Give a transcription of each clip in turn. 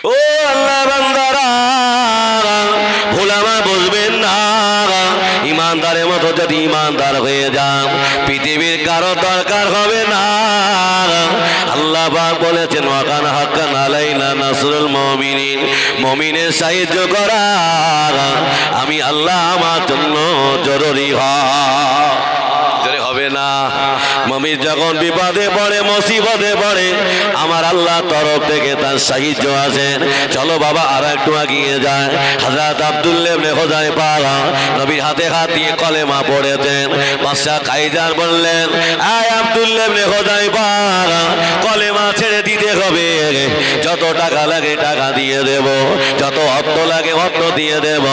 ও আল্লাহ বান্দারা, ভুল আমার বুঝবেন না। ইমানদারের মতো যদি ইমানদার হয়ে যান, পৃথিবীর কারো দরকার হবে না। আল্লাহ পাক বলেছেন, ওয়াকান হাক্কান আলাইনা নাসরুল মুমিনিন, মুমিনের সাহায্য করা আমি আল্লাহ আমার জন্য জরুরি হবে না। মুমিন যখন বিপদে পড়ে, মুসিবতে পড়ে, আমার আল্লাহ তরফ থেকে তার সাহায্য আছেন। চলো বাবা আর একটু এগিয়ে যায়। হযরত আব্দুল্লাহ ইবনে হুযায়ফা নবীর হাতে হাত দিয়ে কলেমা পড়েছেন। বাদশা কাইজার বললেন, আয় আব্দুল্লাহ ইবনে হুযায়ফা, কলেমা ছেড়ে দিতে হবে। যত টাকা লাগে টাকা দিয়ে দেব, যত অর্থ লাগে অর্থ দিয়ে দেব।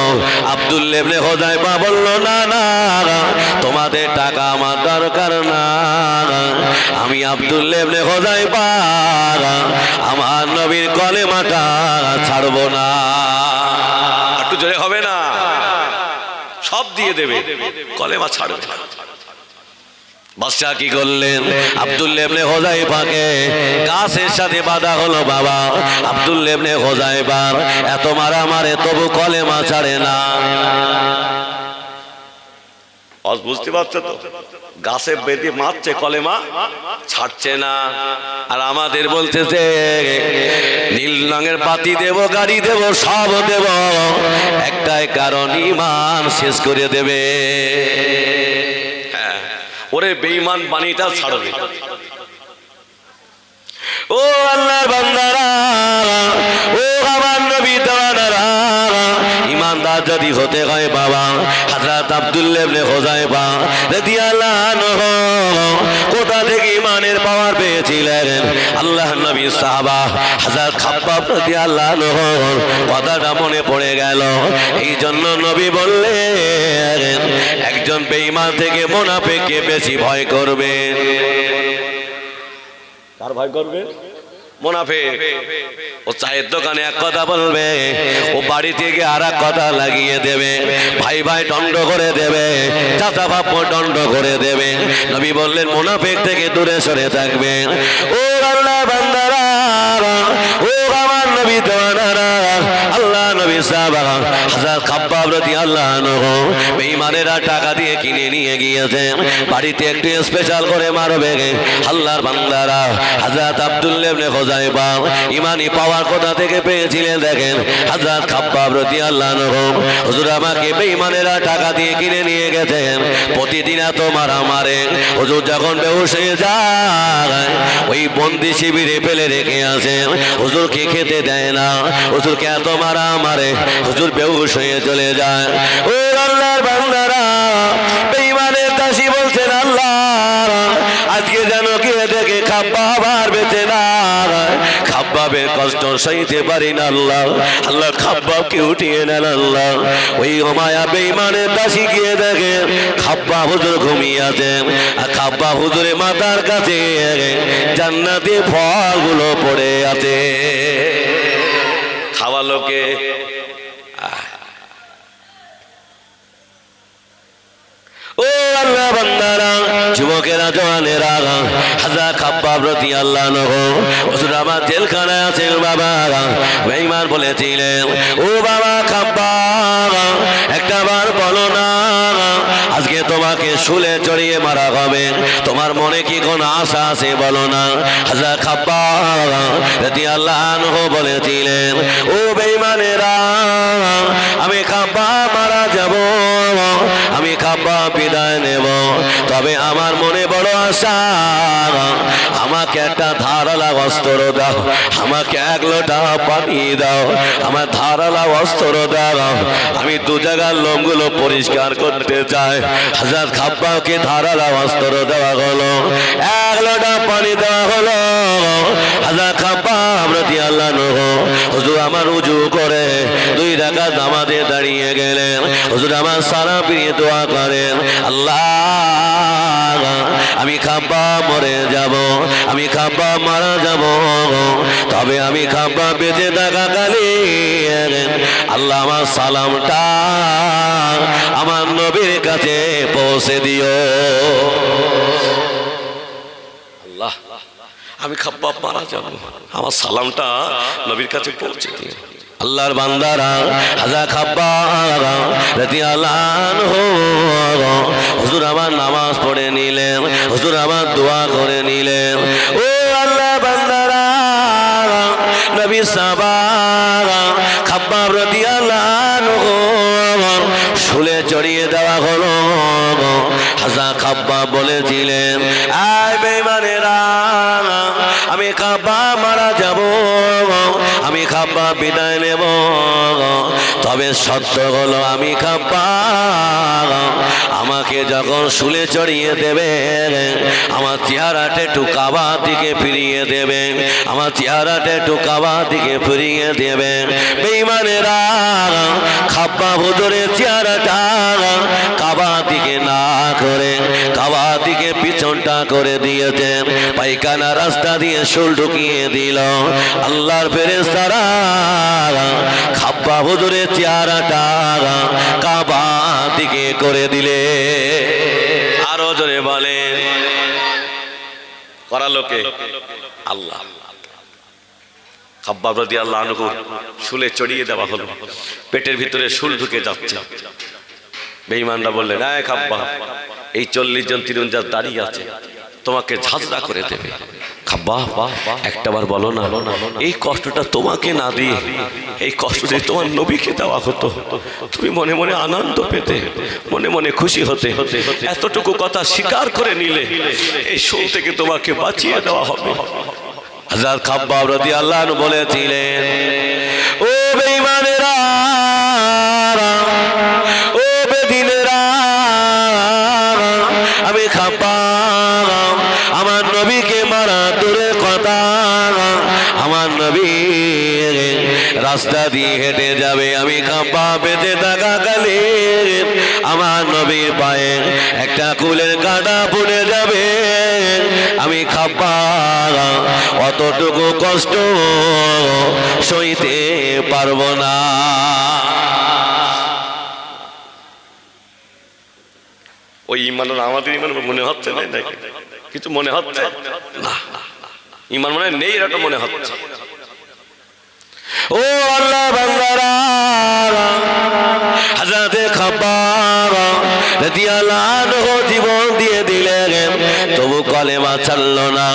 আব্দুল্লাহ ইবনে হুযায়ফা বলল, না না, তোমাদের টাকা আমার দরকার না। আমি আব্দুল্লাহ ইবনে হুযায়ফা আমার নবীর কলেমাটা ছাড়বো না। একটু জোরে হবে না? সব দিয়ে দেবে, কলেমা ছাড়বে না। বাদশা কি করলেন? আব্দুল্লাহ ইবনে হুযায়ফাকে গাছের সাথে বাঁধা হলো। বাবা আব্দুল্লাহ ইবনে হুযায়ফা এত মারা মারে, তবু কলেমা ছাড়ে না। বুঝতে পারছো তো? গাছে বেঁধে মারছে, কলেমা ছাড়ছে না। আর আমাদের বলতেছে নীল রঙের বাতি দেব, গাড়ি দেব, সব দেব, একটাই কারণ, ঈমান শেষ করে দেবে। হ্যাঁ, ওরে বেঈমান বাণীটা ছাড়বে। ও আল্লাহর বান্দারা, ও আমার নবী দেওয়ানারা, ইমানদার যদি হতে হয় বাবা, হযরত আব্দুল্লাহ ইবনে হুযায়ফা রাদিয়াল্লাহু আনহু কোথা থেকে ইমানের পাওয়ার পেয়েছিলেন? আল্লাহর নবী সাহাবা হযরত খাব্বাব রাদিয়াল্লাহু আনহু কথাটা মনে পড়ে গেল। এই জন্য নবী বললেন, একজন বেঈমান থেকে মুনাফিককে বেশি ভয় করবেন। কার ভয় করবে? মুনাফিক। ও চায়ের দোকানে এক কথা বলবে, ও বাড়ি থেকে আর এক কথা লাগিয়ে দেবে, ভাই ভাই দণ্ড করে দেবে, চাচা বাপু দণ্ড করে দেবে। নবী বললেন, মুনাফিক থেকে দূরে সরে থাকবে। ও আল্লাহ বান্দারা, ও আমার নবী দেওয়ানারা, আল্লাহ নবী সাহাবা হযরত খাব্বাব রাদিয়াল্লাহু আনহু বেঈমানেরা টাকা দিয়ে কিনে নিয়ে গিয়েছেন, বাড়িতে একটু স্পেশাল করে মারবে। আল্লাহর বান্দারা, হযরত আব্দুল্লাহ ইবনে হুযায়ফা ঈমানি পাওয়ার কোথা থেকে পেয়েছিলেন দেখেন। হযরত খাব্বাব রাদিয়াল্লাহু আনহু, হুজুর আমাকে বেঈমানেরা টাকা দিয়ে কিনে নিয়ে গেছেন, প্রতিদিন এত মারা মারে, হুজুর যখন বেহুশ হয়ে যায় ওই বন্দি শিবিরে ফেলে রেখে আসেন, হুজুরকে খেতে দেয় না, হুজুরকে এত মারা মারে, হুজুর বেহুশ হয়ে চলে যায়। ও আল্লাহর বান্দারা, বেঈমানের দাসী বলছেন, আল্লাহ আজকে যেন কে দেখে খাব্বাব আর বেঁচে না, খাব্বাবের কষ্ট সইতে পারি না আল্লাহ, আল্লাহ খাব্বাবকে উঠিয়ে নেন আল্লাহ। ওই ওমায়া বেঈমানের দাসী গিয়ে দেখে খাব্বাব হুজুর ঘুমিয়ে আছেন, আর খাব্বাব হুজুরের মাথার কাছে জান্নাতি ফলগুলো পড়ে আছে। খাওয়া লোকে ও আল্লাহ বান্দারা, যুবকেরা, জওয়ানেরা, হযরত খাব্বাব রাদিয়াল্লাহু আনহু হুজুর আমার জেলখানায় আছেন বাবা। বেঈমান বলেছিলেন, ও বাবা খাব্বাব, একটা বার বলো না, আজকে তোমাকে শুলে চড়িয়ে মারা হবে, তোমার মনে কি কোনো আশা আছে বলো না। হযরত খাব্বাব রাদিয়াল্লাহু আনহু বলেছিলেন, ও বেঈমানেরা, আমি খাব্বাব মারা যাব, আমি খাব্বাব বিদায় নেব, তবে আমার মনে বড় আশা, আমাকে একটা ধারালা বস্ত্র দাও, আমাকে এক লোটা পানি দাও, আমার ধারালা বস্ত্র দাও, আমি দু জায়গার লোমগুলো পরিষ্কার করতে চাই। হযরত খাব্বাবকে ধারালা বস্ত্র দেওয়া হলো, এক লোটা পানি দেওয়া হলো। হযরত খাব্বাব রাদিয়াল্লাহু আনহু হুজুর আমার উজু করে 2 রাকাত নামাজে দাঁড়িয়ে গেলেন। হুজুর আমার সারা ফিরিয়ে দোয়া করেন, আল্লাহ আমি খাব্বাব মরে যাব, আমি খাব্বাব মারা যাব, তবে আমি খাব্বাব বেঁচে থাকাকালে আল্লাহ আমার সালামটা আমার নবীর কাছে পৌঁছে দিও। আল্লাহ আমি খাব্বাব মারা যাব, আমার সালামটা নবীর কাছে পৌঁছে দিও। আল্লাহর বান্দারা হাজা খাব্বাব রাদিয়াল্লাহু আনহু হুজুর আবার নামাজ পড়ে নিলেন, হুজুর আবার দোয়া করে নিলেন। ও আল্লাহ বান্দারা, নবী সাহাবা খাব্বাব রাদিয়াল্লাহু আনহু শুলে চড়িয়ে দেওয়া হলো। হাজা খাব্বাব বলেছিলেন, আয় বেঈমানেরা, আমি খাব্বাব মারা যাব, আমি খাব্বাব বিদায় নেব। তবে সত্য হলো আমি খাব্বাব আমাকে যখন শুলে চড়িয়ে দেবে, আমার চেহারাটা একটু কাবার দিকে ফিরিয়ে দেবে, আমার চেহারাটা একটু কাবার দিকে ফিরিয়ে দেবে। বেঈমানেরা খাব্বাব হুজুরের চেহারাটা কাবার দিকে না করে কাবার দিকে পিছনটা করে দিয়েছে, পায়খানা রাস্তা দিয়ে শুল ঢুকিয়ে দিল। আল্লাহর ফেরেশতারা খাব্বাব হুজুরের চেহারাটা কাবার দিকে করে দিলে। আরো জোরে বলে, করালো কে? আল্লাহ। খাব্বাব রাদিয়াল্লাহু আনহু শুলে চড়িয়ে দেওয়া হলো, পেটের ভিতরে শুল ঢুকে যাচ্ছে। বেঈমানরা বললেন, এই খাব্বাব, এই 40 জন তীরন্দাজ দাঁড়িয়ে আছে, তোমাকে ঝাঁঝরা করে দেবে। খাব্বাব একটাবার বলো না, এই কষ্টটা তোমাকে না দিয়ে এই কষ্ট যদি তোমার নবীকে দেওয়া হতো, তুমি মনে মনে আনন্দ পেতে, মনে মনে খুশি হতে। এতটুকু কথা স্বীকার করে নিলে এই শুল থেকে তোমাকে বাঁচিয়ে দেওয়া হবে। হযরত খাব্বাব রাদিয়াল্লাহু আনহু বলেছিলেন, ও বেঈমানেরা, ও বেদিনেরা, আমি খাব্বাব আমার নবীকে মারা দূরের কথা, আমার নবী রাস্তা দিয়ে হেঁটে যাবে, আমি খাব্বাব বেঁচে থাকাকালে আমার নবীর পায়ে একটা কুলের কাঁটা পড়ে যাবে, আমি খাব্বাব অতটুকু কষ্ট সইতে পারবো না। ওই ইমান আমাদের ইমান মনে হচ্ছে না, কিছু মনে হচ্ছে না, ইমান মনে নেই, এরকম মনে হচ্ছে। ও আল্লাহ বান্দারা, হযরত খাব্বাব রাদিয়াল্লাহু আনহু জীবন দিয়ে দিলেন, তবু কলেমা ছাড়লো না।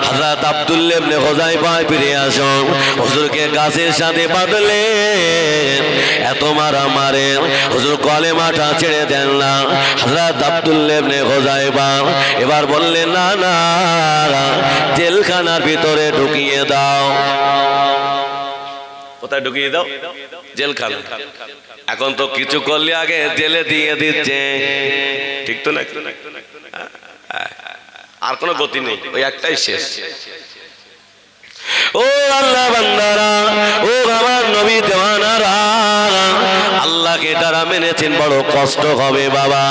হযরত আব্দুল্লাহ ইবনে হুযায়ফা ফিরে আসেন, হুজুরকে গাছের সাথে বাঁধলেন, এত মারা মারে হুজুর কলেমাটা ছেড়ে দেন না। হযরত আব্দুল্লাহ ইবনে হুযায়ফা এবার বললেন, না না, জেলখানার ভিতরে ঢুকিয়ে দাও। কোথায় ঢুকিয়ে দাও? জেলখানা। এখন তো কিছু করলে আগে জেলে দিয়ে দিচ্ছে, ঠিক তো না? আর কোনো গতি নেই, ওই একটাই শেষ। ও আল্লাহ বান্দারা, ও আমার নবী দেওয়ানারা, আল্লাহকে তারা মেনেছেন, বড় কষ্ট হবে বাবা,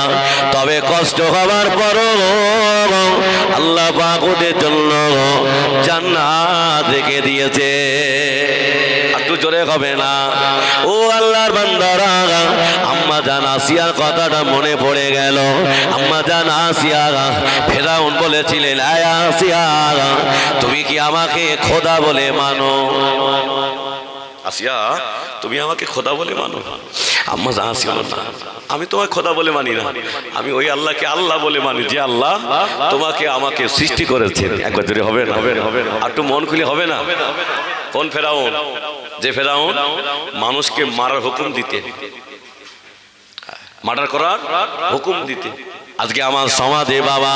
তবে কষ্ট হবার পরও আল্লাহ পাক ওদের জন্য জান্নাত রেখে দিয়েছে। একটু জোরে হবে না? ও আল্লাহর বান্দারা, আম্মা জান আসিয়ার কথাটা মনে পড়ে গেল। আম্মা জান আসিয়া ফেরাউন বলেছিলেন, আয় আসিয়া, তুমি কি আমাকে খোদা বলে মানো? আসিয়া, তুমি আমাকে খোদা বলে মানো? আম্মা জান আসিয়া, না, আমি তোমাকে খোদা বলে মানি না, আমি ওই আল্লাহকে আল্লাহ বলে মানি, যে আল্লাহ তোমাকে আমাকে সৃষ্টি করেছেন। একবার জোরে হবে না? আর একটু মন খুলে হবে না? কোন ফেরাউন? যে ফেরাউন মানুষকে মারার হুকুম দিতে, মার্ডার করার হুকুম দিতে। আজকে আমার সমাজে বাবা,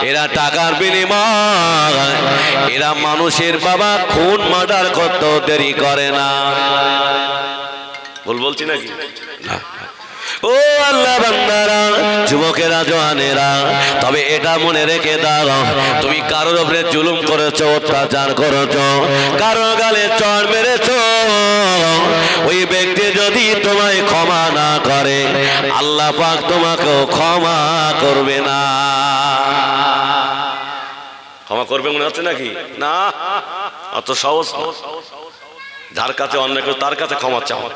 এরা টাকার বিনিময়, এরা মানুষের বাবা খুন মার্ডার করতে দেরি করে না। ভুল বলছি নাকি? ও আল্লাহ বান্দারা, যুবকেরা, জওয়ানেরা, তবে এটা মনে রেখে দাও, তুমি কারোর উপরে জুলুম করেছো, অত্যাচার করেছো, কারো গালে চড় মেরেছো, ওই ব্যক্তি যদি তোমায় ক্ষমা না করে, আল্লাহ পাক তোমাকেও ক্ষমা করবে না। ক্ষমা করবে মনে হচ্ছে নাকি? না, অত সহজ না। যার কাছে অন্যায় করে তার কাছে ক্ষমা চাও।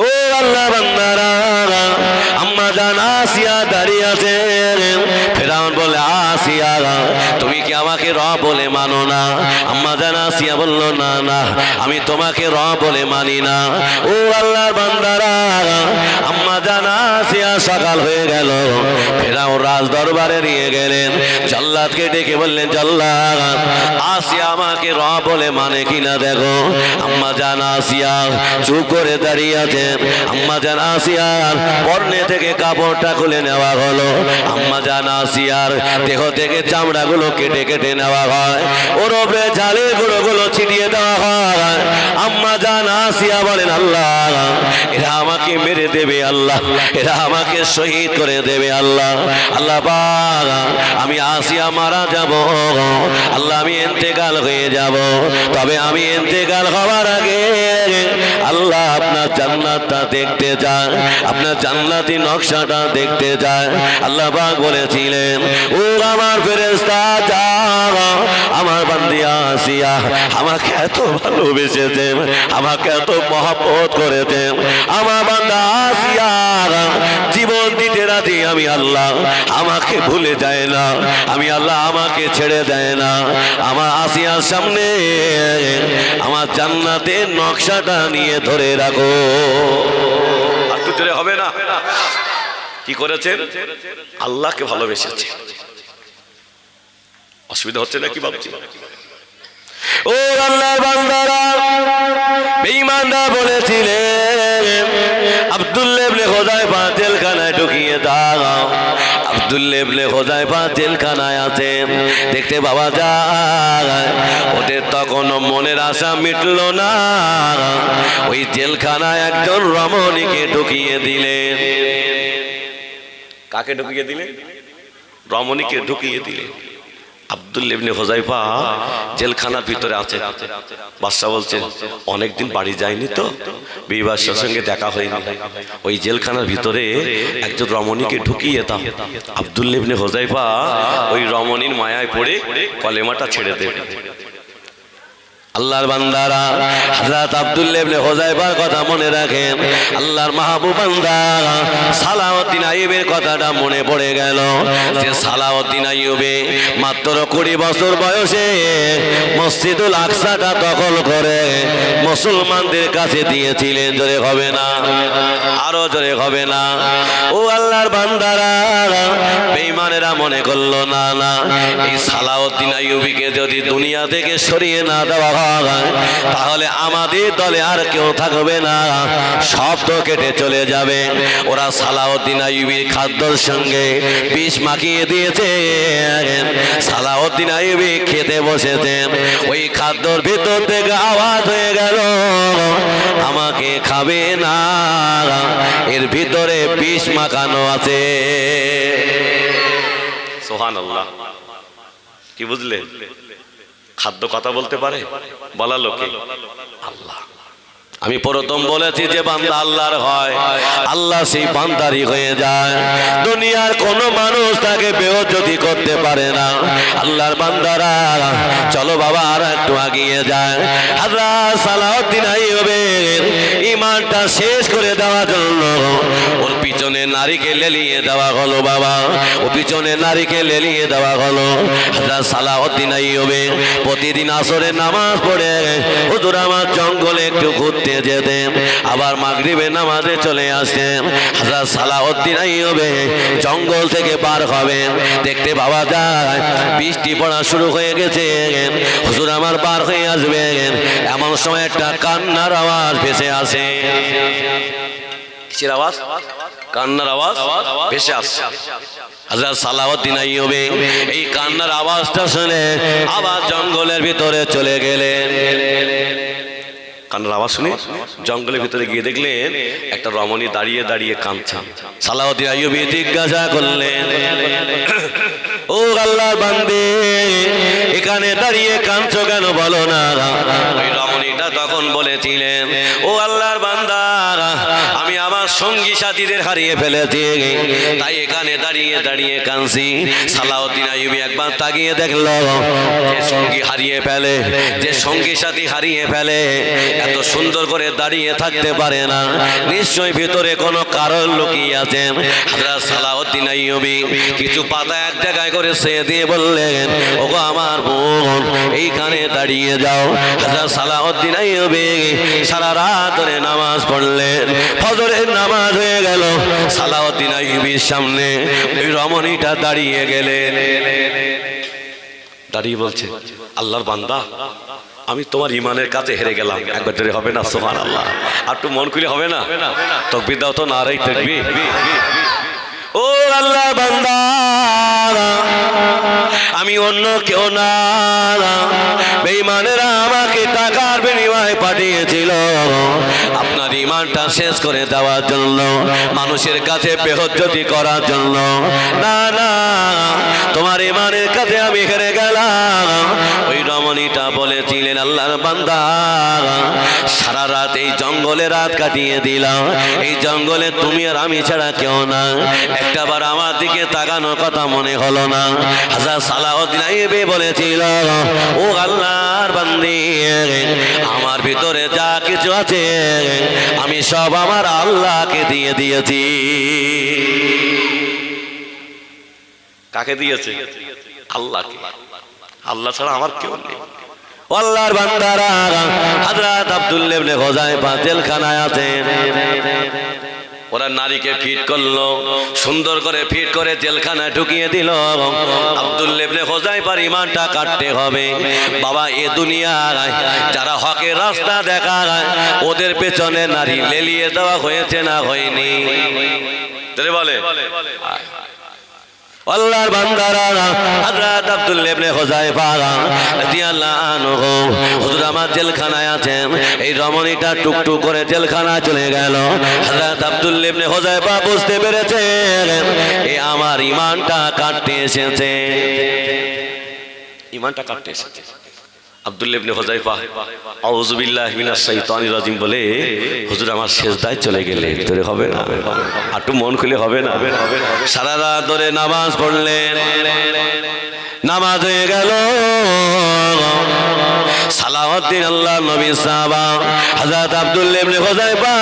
ও আল্লাহ বান্দারা, আম্মা আম্মা জান আসিয়া দাঁড়িয়ে আছেন। ফেরাউন বলে, আসিয়া তুমি কি আমাকে রব বলে মানো না? আম্মা জান আসিয়া বলল, না না, আমি তোমাকে রব বলে মানি না। ও আল্লাহর বান্দারা, আম্মা জান আসিয়া সকাল হয়ে গেল। ফেরাউন রাজ দরবারে নিয়ে গেলেন, জল্লাদকে ডেকে বললেন, জল্লাদ আসিয়া আমাকে রব বলে মানে কিনা দেখো। আম্মা জান আসিয়া চুপ করে দাঁড়িয়ে আছেন। আম্মা জান আসিয়ার পরনে থেকে কাপড়টা খুলে নেওয়া হলো। আম্মা জান আসিয়ার দেহ থেকে চামড়াগুলো কেটে কেটে নেওয়া হয়, ওর উপরে ঝালের গুঁড়োগুলো ছিটিয়ে দেওয়া হয়। আম্মা জান আসিয়া বলেন, আল্লাহ এরা আমাকে মেরে দেবে, আল্লাহ এরা আমাকে শহীদ করে দেবে, আল্লাহ আল্লাহ পাক আমি আসিয়া মারা যাব, আল্লাহ আমি ইন্তেকাল হয়ে যাব। তবে আমি ইন্তেকাল হওয়ার আগে আল্লাহ আপনার জান্নাতটা দেখতে চায়, আপনার জান্নাতি নকশাটা দেখতে চায়। আল্লাহ পাক বলেছিলেন, ও আমার ফেরেশতা যাও, আমার বান্দি আসিয়া আমাকে এত ভালোবেসেছেন, আমাকে এত মহব্বত করেছেন। আমার বান্দা আসিয়া জীবন দিতে রাজি, আমি আল্লাহ আমাকে ভুলে যায় না, আমি আল্লাহ আমাকে ছেড়ে দেয় না। আমার আসিয়ার সামনে আমার জান্নাতের নকশাটা নিয়ে ধরে রাখো। আর তো জোরে হবে না। কি করেছেন? আল্লাহকে ভালোবেসেছে। অসুবিধা হচ্ছে না কি ভাবছি? ও আল্লাহর বান্দারা, বেঈমানরা বলেছিলেন আব্দুল্লাহ ইবনে হুযায়ফা জেলখানায় ঢুকিয়ে দাও। আব্দুল্লাহ ইবনে হুযায়ফা জেলখানায় আছেন, দেখতে পাওয়া যায় ওদের তখনও মনের আশা মিটলো না। ওই জেলখানায় একজন রমণীকে ঢুকিয়ে দিলেন। কাকে ঢুকিয়ে দিলেন? রমণীকে ঢুকিয়ে দিলেন। আব্দুল্লাহ ইবনে হুযায়ফা জেলখানার ভিতরে আছেন। বাদশা বলছেন, অনেকদিন বাড়ি যায়নি তো, বিবাসার সঙ্গে দেখা হয়নি, ওই জেলখানার ভিতরে একজন রমণীকে ঢুকিয়ে দাও। আব্দুল্লাহ ইবনে হুযায়ফা ওই রমণীর মায়ায় পড়ে কলেমাটা ছেড়ে দেবে। আল্লাহর বান্দারা, হযরত আব্দুল্লাহ ইবনে হুযায়ফার কথা মনে রাখেন। আল্লাহর মাহবুব বান্দা সালাউদ্দিন আইয়ুবের কথাটা মনে পড়ে গেল, যে সালাউদ্দিন আইয়ুবে মাত্র 20 বছর বয়সে মসজিদুল আকসাটা দখল করে মুসলমানদের কাছে দিয়েছিলেন। জোরে হবে না? আরো জোরে হবে না? ও আল্লাহর বান্দারা, বেঈমানেরা মনে করলো, না না, এই সালাউদ্দিন আইয়ুবীকে যদি দুনিয়া থেকে সরিয়ে না দেওয়া হয় তাহলে আমাদের দলে আর কেউ থাকবে না, সব তো কেটে চলে যাবে। ওরা সালাউদ্দিন আইয়ুবীর খাদ্যর সঙ্গে বিষ মাখিয়ে দিয়েছে। সালাউদ্দিন আইয়ুবী খেতে বসেছেন, ওই খাদ্যর ভিতর থেকে আওয়াজ হয়ে গেল, আমাকে খাবে না, এর ভিতরে বিষ মাখানো আছে। সুবহানাল্লাহ। কি বুঝলেন? খাদ্য কথা বলতে পারে? বলা লোকে আল্লাহ। আমি প্রথম বলেছি যে বান্দা আল্লাহর হয়, আল্লাহ সেই বান্দারই হয়ে যায়। দুনিয়ার কোন মানুষ তাকে বেইজ্জতি করতে পারে না। আল্লাহর বান্দারা, চলো বাবা আর একটু এগিয়ে যায়। হযরত সালাউদ্দিন আইয়ুবের ঈমানটা শেষ করে দেওয়ার জন্য ওর পিছনে নারীকে লেলিয়ে দেওয়া হলো। বাবা, ও পিছনে নারীকে লেলিয়ে দেওয়া হলো। হযরত সালাউদ্দিন আইয়ুবে প্রতিদিন আসরের নামাজ পড়ে হুজুর আমার জঙ্গলে একটু ঘুরতে যেতেন, আবার মাগরিবের নামাজে চলে আসতেন। হযরত সালাউদ্দিন আইয়ুবে জঙ্গল থেকে পার হবেন, দেখতে পাওয়া যায় বৃষ্টি পড়া শুরু হয়ে গেছে। হুজুর আমার পার হয়ে আসবেন, এমন সময় একটা কান্নার আওয়াজ ভেসে আসে। কিসের আওয়াজ? কান্নার আওয়াজ ভেসে আসছে। হযরত সালাউদ্দিন আইয়ুবে এই কান্নার আওয়াজটা শুনে আবার জঙ্গলের ভিতরে চলে গেলেন। কান্নার আওয়াজ শুনে জঙ্গলের ভিতরে গিয়ে দেখলেন একটা রমণী দাঁড়িয়ে দাঁড়িয়ে কাঁদছেন। সালাউদ্দিন আইয়ুবী জিজ্ঞাসা করলেন, ও আল্লাহর বান্দে, এখানে দাঁড়িয়ে কাঁদছো কেন, বলো না? ওই রমণীটা তখন বলেছিলেন, ও আল্লাহর বান্দা, আমি আমার সঙ্গী সাথীদের হারিয়ে ফেলেছি, তাই এখানে দাঁড়িয়ে দাঁড়িয়ে কাঁদছি। সালাউদ্দিন আইয়ুবী একবার তাকিয়ে দেখলো, যে সঙ্গী হারিয়ে ফেলে, যে সঙ্গী সাথী হারিয়ে ফেলে, এত সুন্দর করে দাঁড়িয়ে থাকতে পারে না, নিশ্চয়ই ভিতরে কোনো কারণ লুকিয়ে আছেন। হযরত সালাউদ্দিন আইয়ুবী কিছু পাতা এক জায়গায় করে ছেয়ে দিয়ে বললেন, ওগো আমার বোন, এইখানে দাঁড়িয়ে যাও। হযরত সালাউদ্দিন আইয়ুবী সারা রাত ধরে নামাজ পড়লেন। ফজরের নামাজ হয়ে গেল, সালাউদ্দিন আইয়ুবীর সামনে ওই রমণীটা দাঁড়িয়ে গেলেন। দাঁড়িয়ে বলছে, আল্লাহর বান্দা, আমি তোমার ইমানের কাছে হেরে গেলাম। একবার ধরে হবে না সুবহানাল্লাহ? আর একটু মন খুলে হবে না? তাকবীর দাও তো, নারায়ে তাকবীর। ও আল্লাহ বান্দা, আমি অন্য কেউ না, বেঈমানেরা আমাকে টাকার বিনিময়ে পাঠিয়েছিল আপনার ইমানটা শেষ করে দেওয়ার জন্য, মানুষের কাছে বেহুজ্জতি করার জন্য। না না, তোমার ইমানের কাছে আমি হেরে গেলাম। ওই রমণীটা বলেছিলেন, আল্লাহর বান্দা, সারা রাত এই জঙ্গলে রাত কাটিয়ে দিলাম, এই জঙ্গলে তুমি আর আমি ছাড়া কেউ না, একটাবার আমার দিকে তাকানোর কথা মনে হলো না। হযরত সালাউদ্দিন আইয়ুবী বলেছিল, ও আল্লাহর বান্দি, আমার ভিতরে যা কিছু আছে আমি সব আমার আল্লাহকে দিয়ে দিয়েছি। কাকে দিয়েছে? আল্লাহকে। আল্লাহ ছাড়া আমার কেউ নেই। আল্লাহর বান্দারা, হযরত আব্দুল্লাহ ইবনে হুযায়ফা জেলখানায় আছেন। ওরা নারীকে ফিট করলো, সুন্দর করে ফিট করে জেলখানায় ঢুকিয়ে দিল। আব্দুল্লাহ ইবনে হুযায়ফার ঈমানটা কাটতে হবে। বাবা, এ দুনিয়ায় যারা হকের রাস্তা দেখায় ওদের পেছনে নারী লেলিয়ে দেওয়া হয়েছে না হয়নি? বলে আল্লাহর বান্দারা, হযরত আব্দুল্লাহ ইবনে হুযায়ফা রাদিয়াল্লাহু আনহু হুজুর আমার জেলখানায় আছেন। এই রমণীটা টুকটুক করে জেলখানায় চলে গেল। হযরত আব্দুল্লাহ ইবনে হুযায়ফা বুঝতে পেরেছেন, এ আমার ঈমানটা কাটতে এসেছে, ঈমানটা কাটতে এসেছে। আব্দুল্লাহ ইবনে হুযায়ফা আউযু বিল্লাহি মিনাশ শাইতানির রাজিম বলে হুজুর আমার সিজদায় চলে গেলেন। তোরে হবে না? একটু মন খুলে হবে না? সারা রাত ধরে নামাজ পড়লেন, নামাজ হয়ে গেল। সালাউদ্দিন আল্লাহর নবী সাহাবা হযরত আব্দুল্লাহ ইবনে হুযায়ফা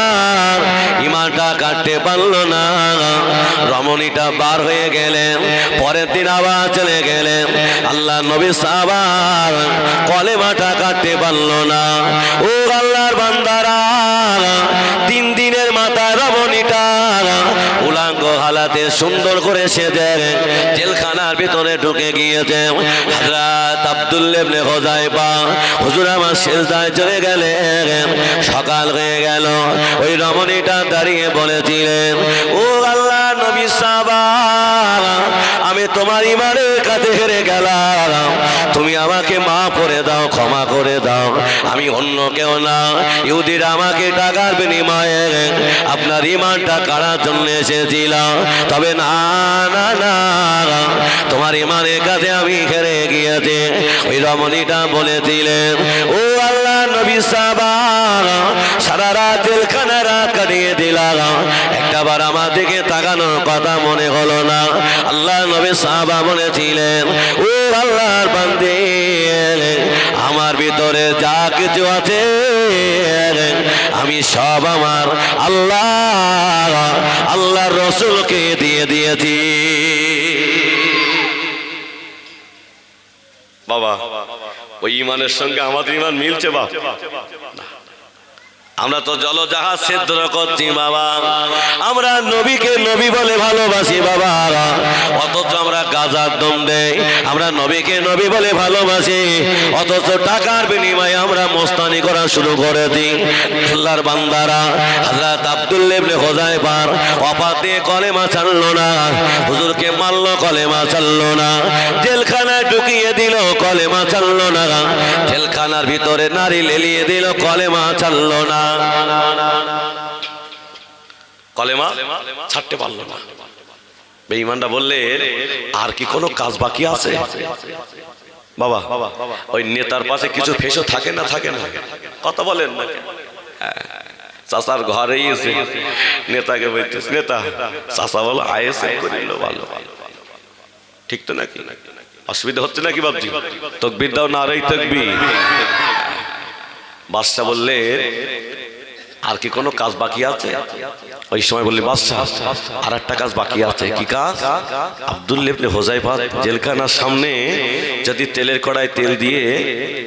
ঈমানটা কাটতে পারলো না। রমণীটা বার হয়ে গেলেন, পরের দিন আবার চলে গেলেন। আল্লাহর নবী সাহাবা কলেমাটা কাটতে পারলো না। ও আল্লাহর বান্দারা, 3 দিনের মাথায় রমণীটা উলাঙ্গ হালাতে সুন্দর করে সেজে জেলখানার ভিতরে ঢুকে গিয়েছে। হযরত আব্দুল্লাহ ইবনে হুযায়ফা হুজুর আমার সিজদায় চলে গেলেন। সকাল হয়ে গেল, ওই রমণীটা দাঁড়িয়ে বলেছিলেন, ও আল্লাহর নবী সাহাবা, আমি তোমার ঈমানের কাছে হেরে গেলাম, তুমি আমাকে মাফ করে দাও, ক্ষমা করে দাও। আমি অন্য কেউ না, ইহুদিরা আমাকে টাকার বিনিময়ে আপনার ঈমানটা কাড়ার জন্য এসেছিলাম, তবে না না না, তোমার ঈমানের কাছে আমি হেরে গিয়েছি। ওই রমণীটা বলেছিলেন, ও আল্লাহ নবী সাহাবা, সারা রাত জেলখানায় রাত কাটিয়ে দিলাম, একটাবার আমার দিকে তাকানোর কথা মনে হলো না। আল্লাহ নবী সাহাবা বলেছিলেন, ও আল্লাহর বান্দী, আমার ভিতরে যা কিছু আছে আমি সব আমার আল্লাহর রাসূলকে দিয়ে দিয়েছি। বাবা, ওই ঈমানের সঙ্গে আমাদের ঈমান মিলছে? বাবা, আমরা তো জলজাহাজ ছিদ্র করছি বাবা, আমরা নবীকে নবী বলে ভালোবাসি বাবা, অথচ আমরা গাজার দম দেই, আমরা নবীকে নবী বলে ভালোবাসি, অথচ টাকার বিনিময়ে আমরা মস্তানি করা শুরু করেছি। আল্লাহর বান্দারা, হযরত আব্দুল্লাহ ইবনে হুযায়ফার ওয়াফাতে কলেমা ছাড়লো না, হুজুরকে মারলো, কলেমা ছাড়লো না, জেলখানায় ঢুকিয়ে দিল, কলেমা ছাড়লো না, জেলখানার ভিতরে নারী লেলিয়ে দিল, কলেমা ছাড়লো না, কলেমা ছাড়তে পারলো না। বেঈমানরা বললে, আর কি কোনো কাজ বাকি আছে? বাবা, ওই নেতার পাশে কিছু ফেসও থাকে না, থাকে না, কথা বলেন না? চাচার ঘরেই এসে নেতাকে বলতেছে, নেতা চাচা বলো আইএসএফ করিল ভালো, ঠিক তো নাকি? অসুবিধা হচ্ছে নাকি বাবজি? তাকবীর দাও, নারে তাকবীর। বাদশা বললে আর কি কোনো কাজ বাকি আছে? ওই সময় বললি বাদশা আর একটা কাজ বাকি আছে। কি কাজ? আব্দুল্লাহ ইবনে হুযায়ফা জেলখানার সামনে যদি তেলের কড়াই তেল দিয়ে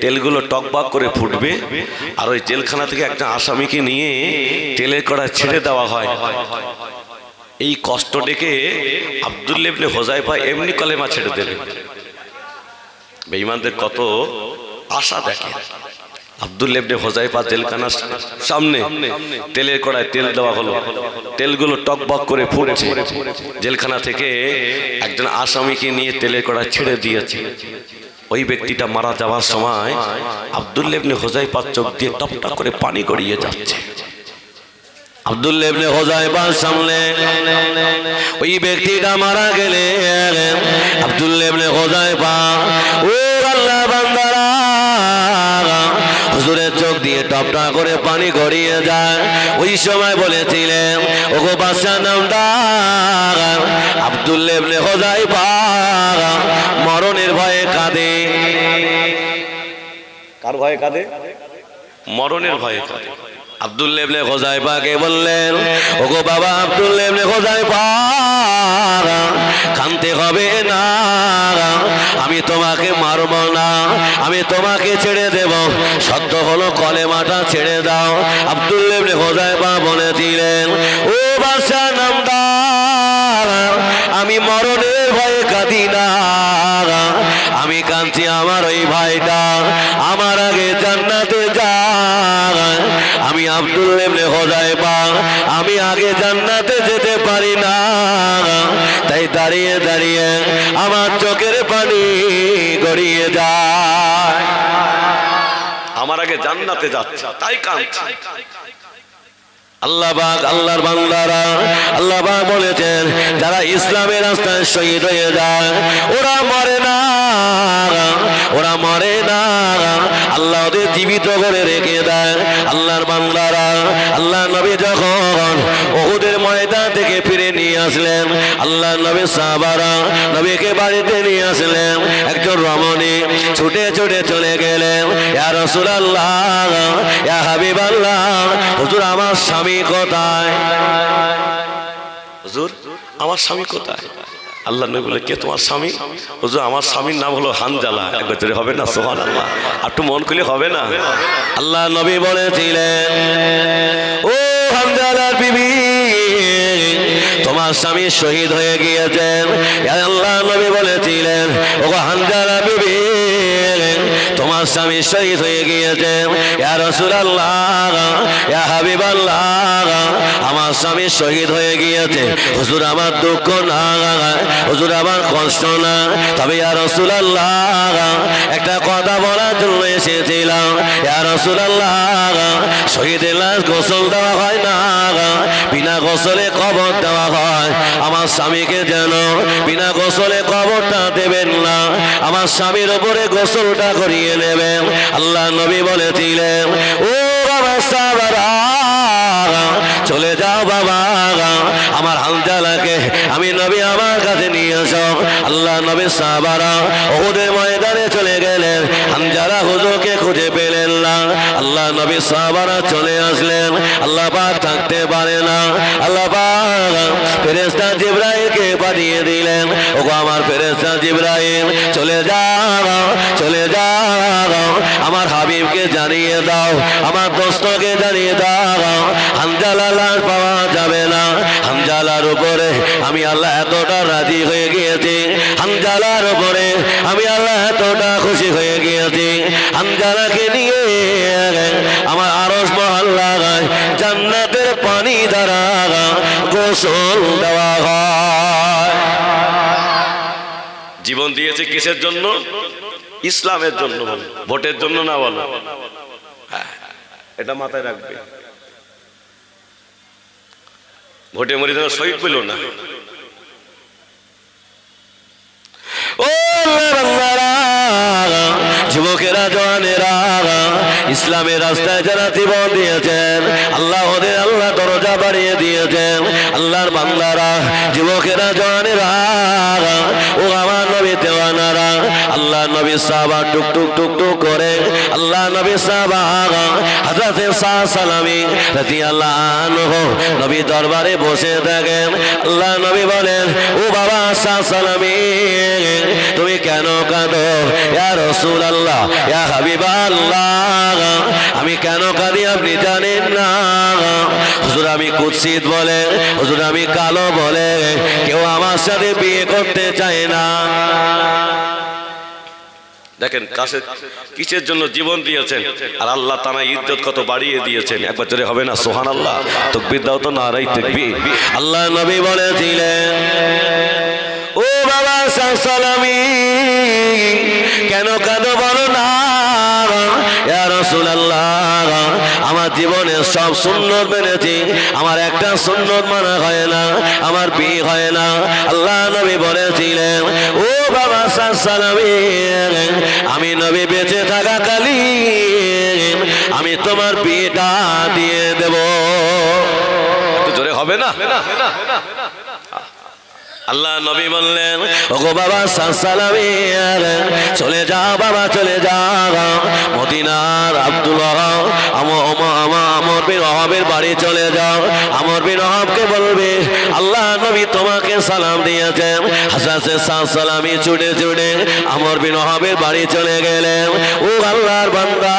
তেলগুলো টকবক করে ফুটবে, আর ওই জেলখানা থেকে একটা আসামিকে নিয়ে তেলের কড়াই ছেড়ে দেওয়া হয়, এই কষ্ট ডেকে আব্দুল্লাহ ইবনে হুযায়ফা এমনি কলেমা ছেড়ে দেবে। বেঈমানদের কত আশা দেখে। আব্দুল্লাহ ইবনে হুযায়ফা জেলখানার সামনে তেলের কড়ায় তেল দেওয়া হলো, তেলগুলো টকবক করে ফুটছে, জেলখানা থেকে একজন আসামিকে নিয়ে তেলের কড়ায় ছেড়ে দিয়েছে। ওই ব্যক্তিটা মারা যাওয়ার সময় আব্দুল্লাহ ইবনে হুযায়ফার চোখ দিয়ে টপটপ করে পানি গড়িয়ে যাচ্ছে। আব্দুল্লাহ ইবনে হুযায়ফার সামনে ওই ব্যক্তিটা মারা গেলে আব্দুল্লাহ ইবনে হুযায়ফা, ও আল্লাহ বান্দারা, হুজুরের চোখ দিয়ে টপটপ করে পানি গড়িয়ে যায়। ওই সময় বলেছিলেন, ওগো বাদশা নামদার আব্দুল্লাহ ইবনে হুযায়ফা মরণের ভয়ে কাঁদে। কার ভয়ে কাঁদে? মরণের ভয়ে কাঁদে। আব্দুল্লাহ ইবনে হুযায়ফাকে বললেন, ওগো বাবা আব্দুল্লাহ ইবনে হুযায়ফা, কাঁদতে হবে না, আমি তোমাকে মারব না, আমি তোমাকে ছেড়ে দেব, সত্য হলো কলেমাটা ছেড়ে দাও। আব্দুল্লাহ ইবনে হুযায়ফা বলেছিলেন, ও বাদশা নামদার, আমি মরণের ভয়ে কাঁদি না, আমি কাঁদছি আমার ওই ভাইটা আমার আগে জান্নাতে যায়। আমি আব্দুল্লাহ ইবনে হুযায়ফা, আমি আগে জান্নাতে যেতে পারি না, তাই দাঁড়িয়ে দাঁড়িয়ে আমার চোখের পানি গড়িয়ে যায়। আমার আগে জান্নাতে যাচ্ছে তাই কাঁদছি। আল্লাহ পাক, আল্লাহর বান্দারা, আল্লাহ পাক বলেছেন, যারা ইসলামের রাস্তায় শহীদ হয়ে যায় ওরা মরে না, ওরা মরে না, আল্লাহ ওদের জীবিত করে রেখে দেয়। আল্লাহর বান্দারা, আল্লাহ নবী যখন উহুদের ময়দান থেকে ফিরে নিয়ে আসলেন, আল্লাহ নবী সাহাবারা নবীকে বাড়িতে নিয়ে আসলেন, একজন রমণী ছুটে ছুটে চলে গেলেন, ইয়া রাসূলুল্লাহ, ইয়া হাবিবাল্লাহ, হুজুর আমার স্বামী কোথায়? হুজুর আমার স্বামী কোথায়? আল্লাহ নবী বলে, কে তোমার স্বামী? হুজুর আমার স্বামীর নাম হলো হানজালা। একবার জোরে হবে না সুবহানাল্লাহ? একটু মন খুলে হবে না? আল্লাহ নবী বলেছিলেন, ও হানজালার বিবি, তোমার স্বামী শহীদ হয়ে গিয়েছেন। আল্লাহ নবী বলেছিলেন, ও হানজালা বিবি, তোমার স্বামী শহীদ হয়ে গিয়েছেন। ইয়া রাসূলুল্লাহ, ইয়া হাবিবাল্লাহ, আমার স্বামী শহীদ হয়ে গিয়েছে। হুজুর আমার দুঃখ না, হুজুর আমার কষ্ট না, তবে ইয়া রাসূলুল্লাহ একটা কথা বলার জন্য এসেছিলাম। ইয়া রাসূলুল্লাহ, শহীদের লাশ গোসল দেওয়া হয় না, বিনা গোসলে কবর দেওয়া হয়। আমার স্বামীকে যেন বিনা গোসলে কবরটা দেবেন না, আমার স্বামীর উপরে গোসলটা করিয়ে নেবেন। আল্লাহ নবী বলেছিলেন, ও বাবা সাহাবারা, চলে যাও বাবা, আমার হানজালাকে আমি নবী আমার কাছে নিয়ে এসো। আল্লাহ নবী সাহাবারা উহুদের ময়দানে চলে গেলেন, হানজালা হুজুরকে খুঁজে পেলেন না। আল্লাহ নবী সাহাবারা চলে আসলেন, আল্লাহ পাক থাকতে পারে না, আল্লাহ পাক ফেরেশতা জিবরাইলকে পাঠিয়ে দিলেন, ওগো আমার ফেরেশতা জিবরাইল, চলে যাও, চলে যাও, আমার হাবিবকে জানিয়ে দাও, আমার দোস্তকে জানিয়ে দাও, হানজালা লাশ পাওয়া যাবে না। হানজালার উপরে আমি আল্লাহ এতটা রাজি হয়ে গিয়েছি, হানজালার উপরে আমি আল্লাহ এতটা খুশি হয়ে গিয়েছি, হানজালাকে নিয়ে আমার আরশ মহল্লায় জান্নাতের পানি দ্বারা গোসল দেওয়া হয়। জীবন দিয়েছে কিসের জন্য? ইসলামের জন্য, ভোটের জন্য না, বলো। এটা মাথায় রাখবে। ভোটে মরে যেন শহীদ পেল না। ও যুবকেরা, জওয়ানেরা, ইসলামের রাস্তায় যারা জীবন দিয়েছেন আল্লাহ ওদের আল্লাহ দরজা বাড়িয়ে দিয়েছেন। আল্লাহর বান্দারা, যুবকেরা, জওয়ানেরা, ও আমার নবী দেওয়ানারা, আল্লাহ নবী সাহাবা টুক টুক টুক টুক করে আল্লাহ নবী সাহাবা হযরত সালামি রাদিয়াল্লাহু আনহু নবী দরবারে বসে থাকেন। আল্লাহ নবী বলেন, ও বাবা সালামি, তুমি কেন কাঁদো? ইয়া রাসূলুল্লাহ, ইয়া হাবিবাল্লাহ, আমি কেন কাঁদি আপনি জানেন না। হুজুর আমি কুৎসিত বলে, হুজুর আমি কালো বলে কেউ আমার সাথে বিয়ে করতে চায় না। দেখেন কিসের জন্য জীবন দিয়েছেন, আর আল্লাহ তাআলা ইজ্জত কত বাড়িয়ে দিয়েছেন। একবার জোরে হবে না সুবহানাল্লাহ? তাকবীর দাও তো, নারায়ে তাকবীর। আল্লাহ নবী বলেছিলেন, ও বাবা সালামি, কেন কাঁদো বলো না? ইয়া রাসূলুল্লাহ, আমার জীবনে সব সুন্নত মেনেছি, আমার একটা সুন্নত মানা হয় না, আমার বিয়ে হয় না। আল্লাহ নবী বলেছিলেন, ও বাবা সালামি, আমি নবী বেঁচে থাকাকালীন আমি তোমার বিয়েটা দিয়ে দেব। একটু জোরে হবে না? আল্লাহ নবী বললেন, ওগো বাবা সালামি, চলে যাও বাবা, চলে যাও মদিনার আব্দুল্লাহ আমর বিন ওয়াহাবের বাড়ি চলে যাও। আমর বিন ওয়াহাবকে বলবে আল্লাহ নবী তোমাকে সালাম দিয়েছেন। হাসাসে সালামি ছুটে ছুটে আমর বিন ওয়াহাবের বাড়ি চলে গেলেন। ও আল্লাহর বান্দা,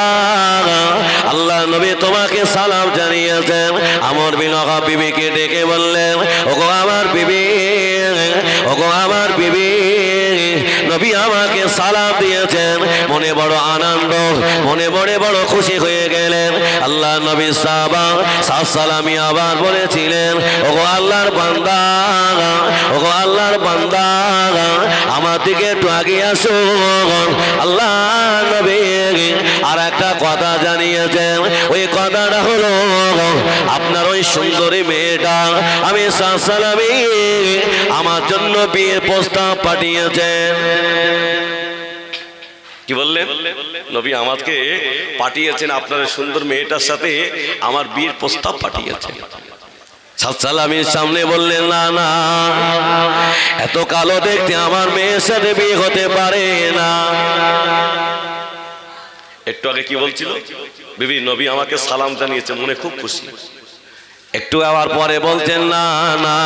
আল্লাহ নবী তোমাকে সালাম জানিয়েছেন। আমর বিন ওয়াহাব বিবিকে ডেকে বললেন, ওগো আমার বিবি, ওগো আমার বিবি, নবী আমাকে সালাম দিয়েছেন। মনে বড় আনন্দ, মনে বড় খুশি হয়ে গেলেন। আল্লাহ নবী সালামি আবার বলেছিলেন, ওগো আল্লাহর বান্দা, ওগো আল্লাহর বান্দা, আমার দিকে একটু আগে আসো। আল্লাহ নবী আর একটা কথা জানিয়েছেন, ওই কথাটা হলো আপনার ওই সুন্দরী মেয়েটা আমি সালামি আমার জন্য বিয়ের প্রস্তাব পাঠিয়েছেন। কি বললেন? নবী আমাকে পাঠিয়েছেন আপনার সুন্দর মেয়েটার সাথে আমার বিয়ের প্রস্তাব পাঠিয়েছেন। সালামির সামনে বললেন, না না, এত কালো দেখতে আমার মেয়ের সাথে বিয়ে হতে পারে না। একটু আগে কি বলছিল? বিবি নবী আমাকে সালাম জানিয়েছেন, মনে খুব খুশি। একটু আবার পরে বলছেন, না না,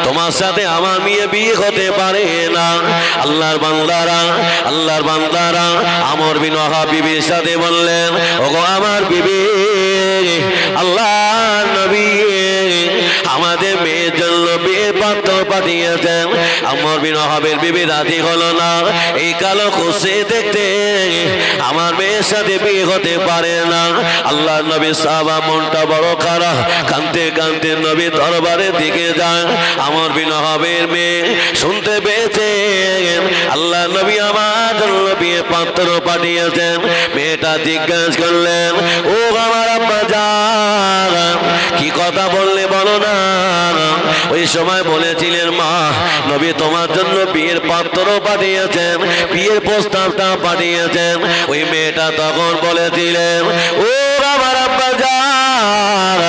তোমার সাথে আমার মেয়ে বিয়ে হতে পারে না। আল্লাহর বান্দারা, আল্লাহর বান্দারা আমর বিন ওয়াহাব বিবির সাথে বললেন, ওগো আমার বিবি, আল্লাহ নবী আমাদের মেয়ের জন্য বিয়ের পাত্র পাঠিয়েছেন। আমর বিন ওয়াহাবের বিবি রাজি হলো না। এই কালো খুশি দেখতে আমার মেয়ের সাথে বিয়ে হতে পারে না। আল্লাহ নবী সাহাবা মনটা বড় খারাপ, কাঁদতে কাঁদতে নবী দরবারের দিকে যান। আমর বিন ওয়াহাবের মেয়ে শুনতে পেয়েছেন আল্লাহ নবী আমার জন্য বিয়ে পাত্র পাঠিয়েছেন। মেয়েটা জিজ্ঞাসা করলেন, ও আমার আব্বা জান, কি কথা বললে বলো না? ওই সময় বলেছিলেন, মা নবী তোমার জন্য বিয়ের পাত্র পাঠিয়েছেন, বিয়ের প্রস্তাবটা পাঠিয়েছেন। ওই মেয়েটা তখন বলেছিলেন, ও আমার আব্বা জান,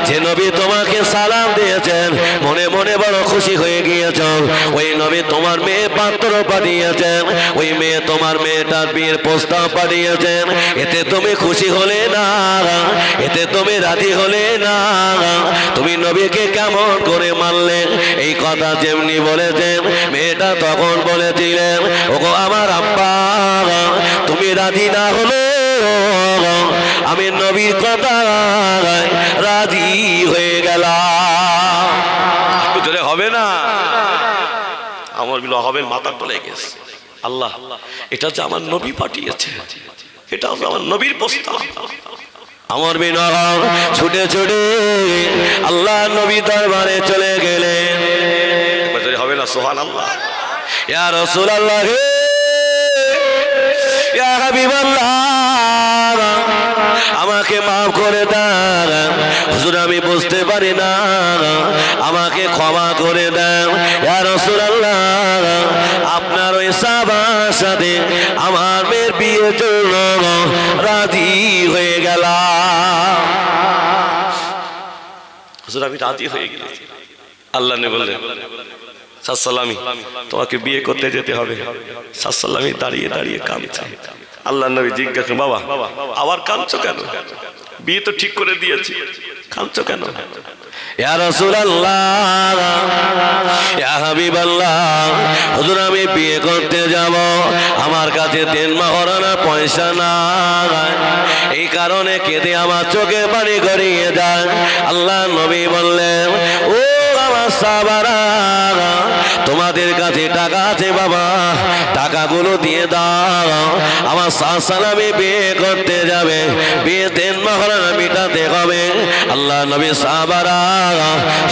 যে নবী তোমাকে সালাম দিয়েছেন, মনে মনে বড় খুশি হয়ে গিয়েছ। ওই নবী তোমার মেয়ে পাত্র পাঠিয়েছেন, ওই মেয়ে তোমার মেয়েটার বিয়ের প্রস্তাব পাঠিয়েছেন। এতে তুমি খুশি হলে না, এতে তুমি রাজি হলে না, তুমি নবীকে কেমন করে মানলে? এই কথা যেমনি বলেছেন, মেয়েটা তখন বলেছিলেন, ওগো আমার আব্বা, তুমি রাজি না হলে আমি নবীর কথা রাজি হয়ে গেলাম। একটু জোরে হবে না? আমার বিল হবে, মাথা টলে গেছে। আল্লাহ, এটা যে আমার নবী পাঠিয়েছে, এটা আমার নবীর প্রস্তাব। আমর বিন ওয়াহাব ছুটে ছুটে আল্লাহ নবী দরবারে চলে গেলেন। হবে না সুবহানাল্লাহ? ইয়া রাসূলুল্লাহ, ইয়া হাবিবাল্লাহ, আমাকে মাফ করে দেন হুজুর, আমি বুঝতে পারি না, আমাকে ক্ষমা করে দেন ইয়া রাসূলুল্লাহ। আপনার ওই সাহাবার সাথে আমার মেয়ের বিয়ের জন্য রাজি হয়ে গেলাম। হুজুর আমি রাজি হয়ে গেছি। আল্লাহ নবী বললেন সাল্লাল্লাহু তোমাকে বিয়ে করতে যেতে হবে। সাল্লাল্লাহু দাঁড়িয়ে দাঁড়িয়ে কাঁদছে। আল্লাহ নবী জিজ্ঞাসা, বাবা আবার কাঁদছো কেন? বিয়ে তো ঠিক করে দিয়েছি, কাঁদছো কেন? ইয়া রাসূলুল্লাহ, ইয়া হাবিবাল্লাহ, হুজুর আমি বিয়ে করতে যাব, আমার কাছে 3 মাহরানা পয়সা নাই, এই কারণে কেঁদে আমার চোখে পানি গড়িয়ে যায়। আল্লাহ নবী বললেন, ও আমার সাহাবারা, তোমাদের কাছে টাকা আছে বাবা, টাকাগুলো দিয়ে দাও, আমার সালামে বিয়ে করতে যাবে, বিয়ে 3 মাহরানা মিটাতে হবে। আল্লাহ নবী সাহাবারা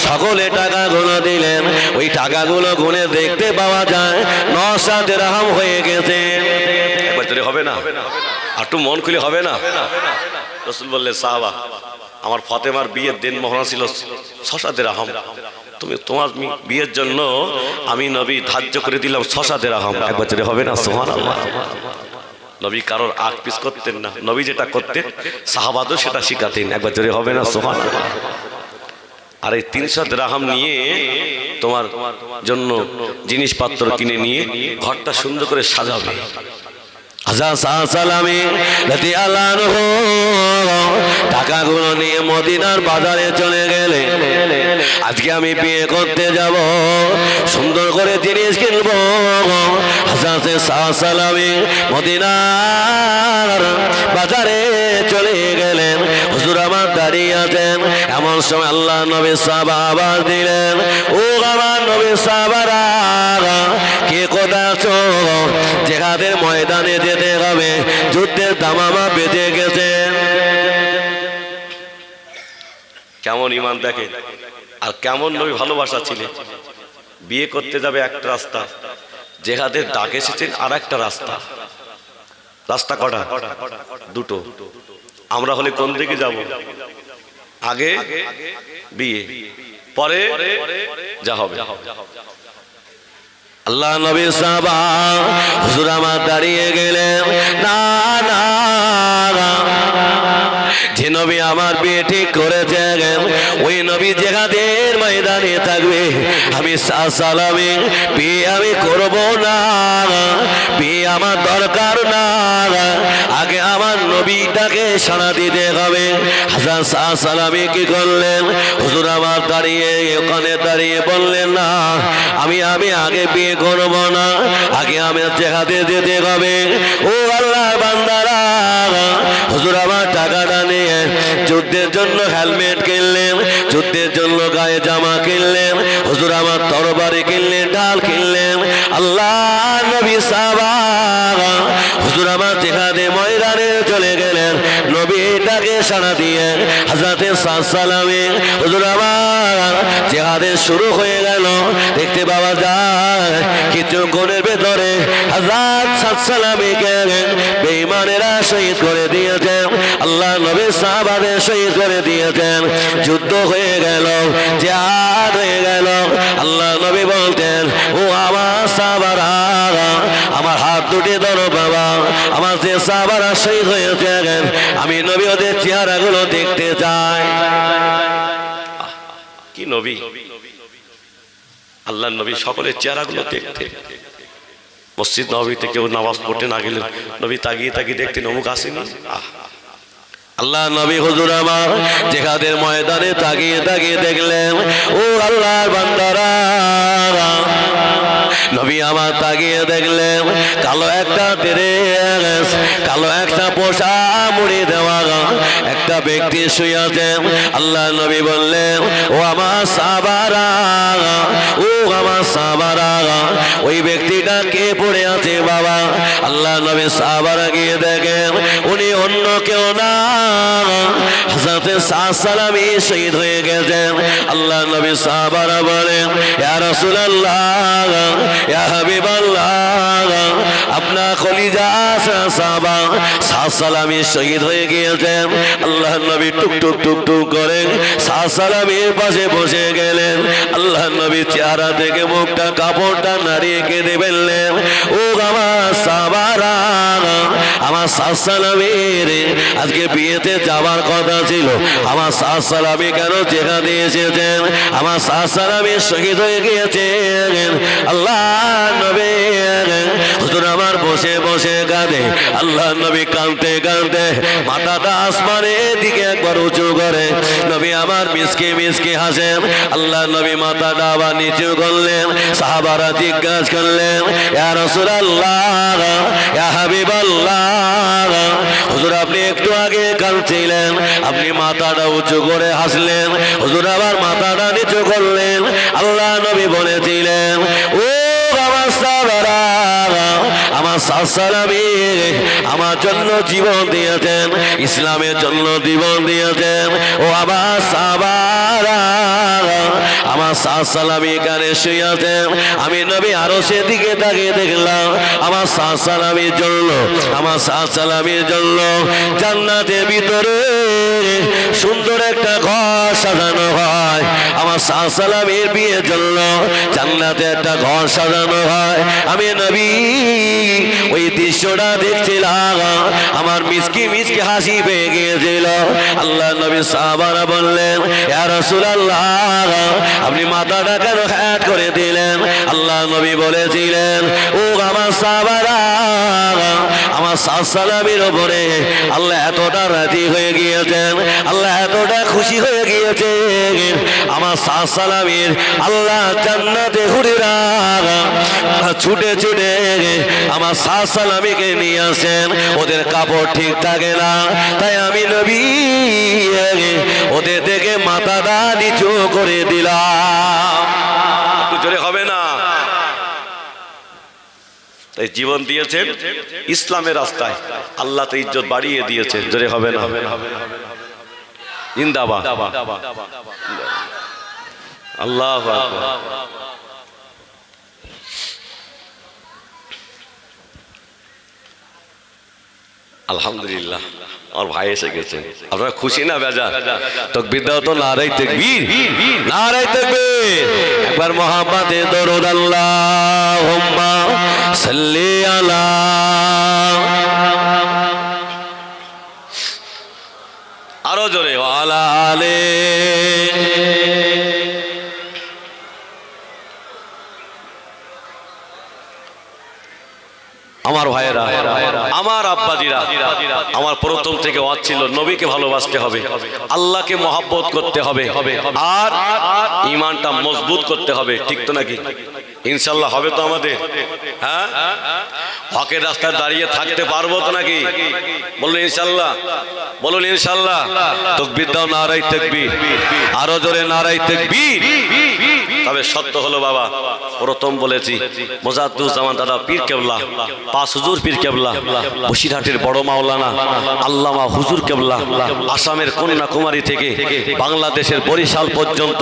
সকলে টাকাগুলো দিলেন। ওই টাকাগুলো গুনে দেখতে পাওয়া যায় 9 দিরহাম হয়ে গেছে। একবার যদি হবে না, একটু মন খুলে হবে না? রাসূল বললেন, সাহাবা আমার ফাতেমার বিয়ের দিন মহড়া ছিল 6 দিরহাম, তুমি তোমার বিয়ের জন্য আমি নবী ধার্য করে দিলাম 6 দিরহাম। একবার যদি হবে না? সুবহানাল্লাহ। নবী কারোর আগ পিস করতেন না, নবী যেটা করতেন সাহাবাদও সেটা শিখাতেন। একবার যদি হবে না? সুবহানাল্লাহ। আর এই 300 দিরহাম নিয়ে তোমার জন্য জিনিসপত্র কিনে নিয়ে ঘরটা সুন্দর করে সাজাবে। টাকাগুলো নিয়ে মদিনার বাজারে চলে গেলে, আজকে আমি বিয়ে করতে যাব, সুন্দর করে জিনিস কিনবো। মদিনার বাজারে চলে গেলেন, হুজুর আমার দাঁড়িয়ে আছেন। এমন সময় আল্লাহ নবী সাহাবা আওয়াজ দিলেন, ও আমার নবী সাহাবারা, কে কোথায় আছো? জিহাদের ময়দানে যেতে হবে, যুদ্ধের দামামা বেজে গেছে। কেমন ঈমান দেখে, আর কেমন নবী ভালোবাসা ছিল। বিয়ে করতে যাবে একটা রাস্তা, জিহাদের ডাক এসেছেন আর একটা রাস্তা। রাস্তা কটা? 2টো। আমরা হলে কোন দিকে যাব? আগে বিয়ে, পরে যা হবে। আল্লাহ নবী সাহাবা হুজুর আমার দাঁড়িয়ে গেলেন, না না, যে নবী আমার বিয়ে ঠিক করেছেন ওই নবী জিহাদের ময়দানে থাকবে, আমি সালামে বিয়ে আমি করব না, বিয়ে আমার দরকার না, আগে আমার নবীটাকে সাড়া দিতে হবে। হাসান সালামে কি করলেন? হুজুর আমার দাঁড়িয়ে ওখানে দাঁড়িয়ে বললেন, না আমি আগে বিয়ে করব না, আগে আমি জিহাদে যেতে হবে। ও আল্লাহর বান্দারা, হুজুর আমার টাকাটা নিয়ে যুদ্ধের জন্য হেলমেট কিনলেন, যুদ্ধের জন্য গায়ে জামা কিনলেন, হুজুর আমার তরবারি কিনলেন, ঢাল কিনলেন। আল্লাহ নবী সাহাবা হুজুর আমার জিহাদে ময়দানে চলে গেলেন, নবীটাকে সাড়া দিয়ে হযরতে সালামে হুজুর আমার জিহাদে শুরু হয়ে গেল। দেখতে পাওয়া যায় কিছুক্ষণের ভেতরে হযরত সালামীকে বেঈমানেরা শহীদ করে দিয়েছেন, আল্লাহ নবী সাহাবাদের শহীদ করে দিয়েছেন। যুদ্ধ হয়ে গেল, জিহাদ হয়ে গেল। আল্লাহ নবী বলতেন, ও আমার সাহাবারা, আমার হাত দুটি ধরো বাবা, আমার যে সাহাবারা শহীদ হয়েছেন আমি নবী ওদের চেহারাগুলো দেখতে চাই। কি নবী! আল্লাহ নবী সকলের চেহারাগুলো দেখতে। মসজিদ নববীতে কেউ নামাজ পড়তে না গেলে নবী তাকিয়ে তাকিয়ে দেখতেন, অমুক আসেনি। আল্লাহ নবী হুজুর আমার জিহাদের ময়দানে তাকিয়ে তাকিয়ে দেখলেন, ও আল্লাহর বান্দারা, নবী আমার তাকিয়ে দেখলেন কালো একটা ড্রেস, কালো একটা পোশাক মুড়ি দেওয়া, একটা একটা ব্যক্তি শুয়ে আছেন। আল্লাহ নবী বললেন, ও আমার সাহাবারা, ও আমার সাহাবারা, ওই ব্যক্তিটা কে পড়ে আছে বাবা? আল্লাহ নবী সাহাবারা গিয়ে দেখেন উনি অন্য কেউ না, হযরতে সাদ সালামী শহীদ হয়ে গেছেন। আল্লাহ নবী সাহাবারা বলেন, ইয়া রাসূলুল্লাহ, ইয়া হাবিবাল্লাহ, আপনার কলিজা সাহাবা সাদ সালামী শহীদ হয়ে গিয়েছেন। আল্লাহ নবী টুক টুক টুক টুক করে সাদ সালামীর পাশে বসে গেলেন। আল্লাহ নবী চেহারা থেকে মুখটা কাপড়টা নাড়িয়ে কেঁদে ফেললেন, ও আমার সাহাবারা, আমার সাদ সালামীর আজকে বিয়েতে যাবার কথা ছিল, আমার সাদ সালামী কেন যেখানে এসেছেন? আমার সাদ সালামী শহীদ হয়ে গিয়েছেন। আল্লাহ নবী হুজুর আমার বসে বসে কাঁদে। আল্লাহ নবী কাঁদতে কাঁদতে মাথাটা আসমানের দিকে একবার উঁচু করে নবী আমার মিসকে মিসকে হাসেন। আল্লাহ নবী মাথাটা আবার নিচু করলেন। সাহাবারা জিজ্ঞাসা করলেন, ইয়া রাসূলুল্লাহ, ইয়া হাবিবাল্লাহ, হুজুর আপনি একটু আগে কাঁদছিলেন, আপনি মাথাটা উঁচু করে হাসলেন, হুজুর আবার মাথাটা নিচু করলেন। আল্লাহ নবী বলেছিলেন, ও আমার সাহাবারা, আমার সাদ সালামী আমার জন্য জীবন দিয়েছেন, ইসলামের জন্য জীবন দিয়েছেন। ও আমার সাহাবারা, আমার সাদ সালামী গানে শুয়ে আছেন। আমি নবী আরো সেদিকে তাকিয়ে দেখলাম, আমার সাদ সালামীর জন্য, আমার সাদ সালামীর জন্য জান্নাতের ভিতরে সুন্দর একটা ঘর সাজানো হয়। আমার সাদ সালামীর বিয়ের জন্য জান্নাতে একটা ঘর সাজানো হয়। আমি নবী ওই দৃশ্যটা দেখছিলাম, আমার মিসকি মিসকি হাসি পেয়ে গিয়েছিল। আল্লাহ নবী সাহাবারা বললেন, ইয়া রাসূলুল্লাহ, আপনি মাথাটা কেন হ্যাট করে দিলেন? আল্লাহ নবী বলেছিলেন, ও আমার সাহাবারা, আমার সাদ সালামীর উপরে আল্লাহ এতটা রাজি হয়ে গিয়েছেন, আল্লাহ এতটা খুশি হয়ে গিয়েছেন, আমার সাদ সালামীর আল্লাহ জান্নাতে হুরিরা ছুটে ছুটে আমার সাদ সালামীকে নিয়ে আসেন। ওদের কাপড় ঠিক থাকে না, তাই আমি নবী ওদের থেকে মাথাটা নিচু করে দিলাম। একটু জোরে হবে না? তাই জীবন দিয়েছেন ইসলামের রাস্তায়, আল্লাহ তো ইজ্জত বাড়িয়ে দিয়েছেন। জোরে হবে না? জিন্দাবাদ, আল্লাহু আকবার। আলহামদুলিল্লাহ, আমার ভাই এসে গেছে। আপনারা খুশি না বেজার? তাকবীর দাও তো, নারায়ে তাকবীর, নারায়ে তাকবীর। একবার মুহাম্মাদে দরুদ, আল্লাহুম্মা সাল্লি আলা, আরো জোরে, ওয়ালা আলে। আমার ভাইয়েরা, আমার আব্বাজিরা, আমার প্রথম থেকে ওয়াজ ছিল নবীকে ভালোবাসতে হবে, আল্লাহকে মহব্বত করতে হবে, আর ঈমানটা মজবুত করতে হবে। ঠিক তো নাকি? ইনশাআল্লাহ হবে তো আমাদের? হ্যাঁ, হকের রাস্তায় দাঁড়িয়ে থাকতে পারবো তো নাকি? বলুন ইনশাআল্লাহ, বলুন ইনশাআল্লাহ। তাকবীর দাও, নারায়ে তাকবীর, আরো জোরে নারায়ে তাকবীর। তবে সত্য হলো বাবা, প্রথম বলেছি মোজাদ্দুজ্জামান দাদা পীর কেবলা, পাঁচ হুজুর পীর কেবলা, বসিরহাটের বড় মাওলানা আল্লামা হুজুর কেবলা, আসামের কন্যাকুমারী থেকে বাংলাদেশের বরিশাল পর্যন্ত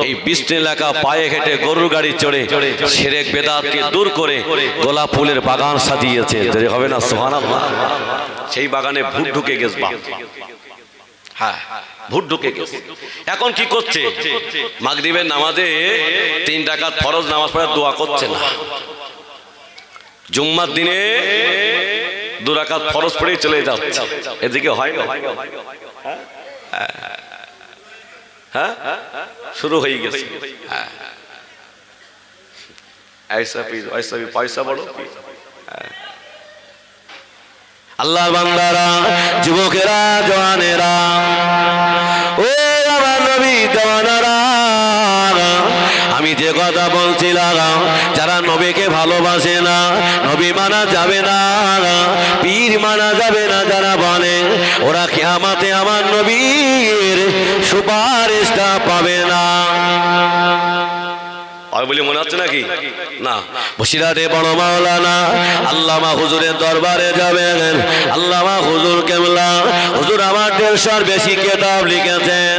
এই বিস্তীর্ণ এলাকা পায়ে হেঁটে গরুর গাড়ি চড়ে শিরক বেদাতকে দূর করে গোলাপ ফুলের বাগান সাজিয়েছে। যদি হবে না সুবহানাল্লাহ? সেই বাগানে ভূত ঢুকে গেছে। হ্যাঁ, ভূত ঢুকে গেছে। এখন কি করছে? মাগরিবের নামাজে 3 রাকাত ফরজ নামাজ পড়ে দোয়া করছে না, জুম্মার দিনে 2 রাকাত ফরজ পড়ে চলে যাচ্ছে। এদিকে হয় না? হ্যাঁ, শুরু হয়ে গেছে। পয়সা বড়। আল্লাহর বান্দারা, যুবকেরা, জওয়ানেরা, ও আমার নবী দেওয়ানারা, আমি যে কথা বলছিলাম, যারা নবীকে ভালোবাসে না, নবী মানা যাবে না, পীর পীর মানা যাবে না যারা বলে ওরা কিয়ামতে আমার নবীর সুপারিশটা পাবে না। আর বলি মনে হচ্ছে নাকি না? বসিরহাটে বড় মাওলানা আল্লামা হুজুরের দরবারে যাবেন। আল্লামা হুজুর কেবলা হুজুর আমার 150 বেশি কিতাব লিখেছেন।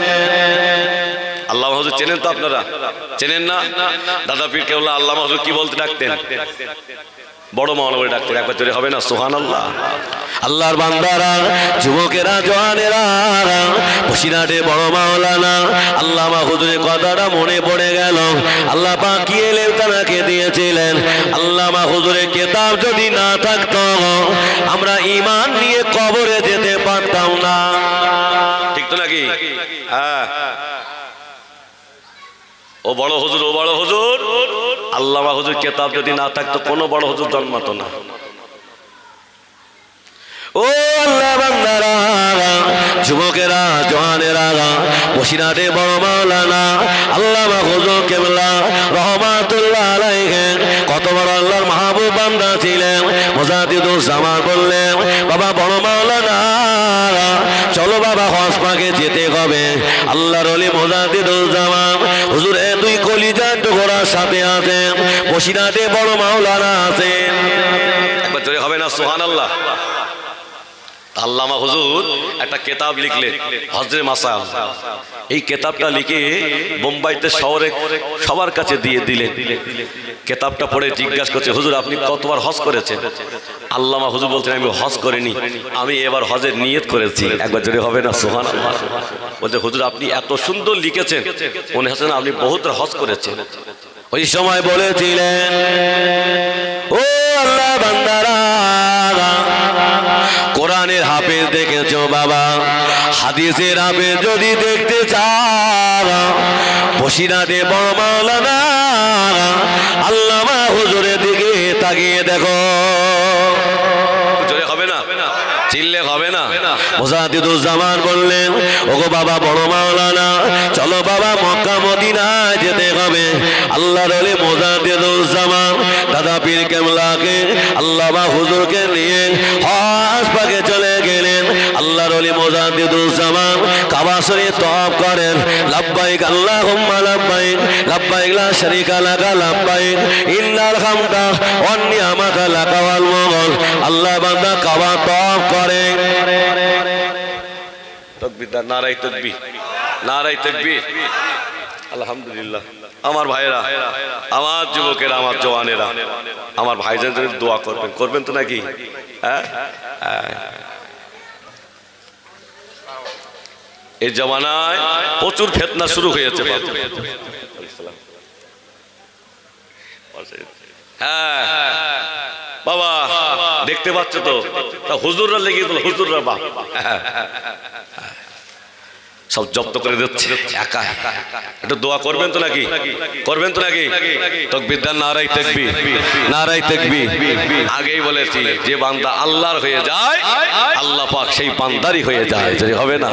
আল্লামা হুজুর চেনেন তো আপনারা? চেনেন না? দাদা পীর কেবলা আল্লামা হুজুর কি বলতে ডাকতেন? বড় মাওলানা বলে ডাকতেন। একবার জোরে হবে না সুবহানাল্লাহ? আল্লাহর বান্দারা, যুবকেরা, জওয়ানেরা, বসিরহাটে বড় মাওলানা আল্লামা হুজুরের কথাটা মনে পড়ে গেল। আল্লাহ পাক কি এলেম তাকে দিয়েছিলেন। আল্লামা হুজুরের কিতাব যদি না থাকতো আমরা ঈমান নিয়ে কবরে যেতে পারতাম না। ঠিক তো নাকি? হ্যাঁ। ও বড় হুজুর, ও বড় হুজুর, আল্লামা হুজুর কিতাব যদি না থাকতো কোনো বড় হুজুর জন্মাতো না। ও আল্লাহ বান্দারা, যুবকেরা, জওয়ানেরা, বসিরহাটে বড় মাওলানা আল্লামা হুজুর কেবলা রহমাতুল্লাহ আলাইহি কত বড় আল্লাহর মাহবুব বান্দা ছিলেন। মুজাদ্দিদুল জামান বললেন, বাবা বড় মাওলানা চলো বাবা হজ পাকে যেতে হবে। আল্লাহর ওলি মুজাদ্দিদুল জামান হুজুরের 2 কলিজার টুকরার সাথে আছেন। বসিরহাটে বড় মাওলানা আছেন। একবার জোরে হবে না সুবহানাল্লাহ? আল্লামা হুজুর একটা কিতাব লিখলেন হজরে মাসাল। এই কিতাবটা লিখে বোম্বাইতে শহরে সবার কাছে দিয়ে দিলেন। কিতাবটা পড়ে জিজ্ঞাসা করছে, হুজুর আপনি কতবার হজ করেছেন? আল্লামা হুজুর বলছেন, আমি হজ করিনি, আমি এবার হজের নিয়ত করেছি। একবার জোরে হবে না সুবহানাল্লাহ? বলছে, হুজুর আপনি এত সুন্দর লিখেছেন, মনে হচ্ছে না আপনি বহুত হজ করেছেন। ওই সময় বলেছিলেন, ও আল্লাহ বান্দারা, কোরআনের হাফেজ দেখেছো বাবা, হাদিসের হাফেজ যদি দেখতে চাও বসিরহাটে বড় মাওলানা আল্লামা হুজুরের দিকে তাকিয়ে দেখো। জোরে হবে না? চিল্লে হবে না? মুজাদ্দিদুল জামান বললেন, ওগো বাবা বড় মাওলানা চলো বাবা মক্কা মদিনায় যেতে হবে। আল্লাহর ওলি মুজাদ্দিদুল জামান দাদা পীর কেবলাকে আল্লামা হুজুরকে নিয়ে হজ পাকে চলে গেলেন। আল্লাহর ওলি মুজাদ্দিদুল জামান কাবা শরীফ তওয়াফ করেন। লাব্বাইক আল্লাহুম্মা লাব্বাইক, লাব্বাইক লা শারীকা লাকা লাব্বাইক, ইন্নাল হামদা ওয়ান নি'মাতা লাকা ওয়াল মুলক। আল্লাহ বান্দা কাবা তওয়াফ করেন। তাকবীর, নারায়ে তাকবীর, নারায়ে তাকবীর। আলহামদুলিল্লাহ। আমার ভাইরা, আমার যুবকেরা, আমার জওয়ানেরা, আমার ভাইজান জন্য দোয়া করবেন। করবেন তো নাকি? হ্যাঁ। এই জামানায় প্রচুর ফিতনা শুরু হয়েছে। হ্যাঁ বাবা, দেখতে পাচ্ছ তো হুজুররা লেগে গেল, হুজুররা বাপ সব জব্দ করে দিচ্ছে একা। একটু দোয়া করবেন তো নাকি? করবেন তো নাকি? তাকবীর দেন, নারায়ে তাকবীর, নারায়ে তাকবীর। আগেই বলেছি যে বান্দা আল্লাহর হয়ে যায় আল্লাহ পাক সেই বান্দারই হয়ে যায়। যদি হবে না?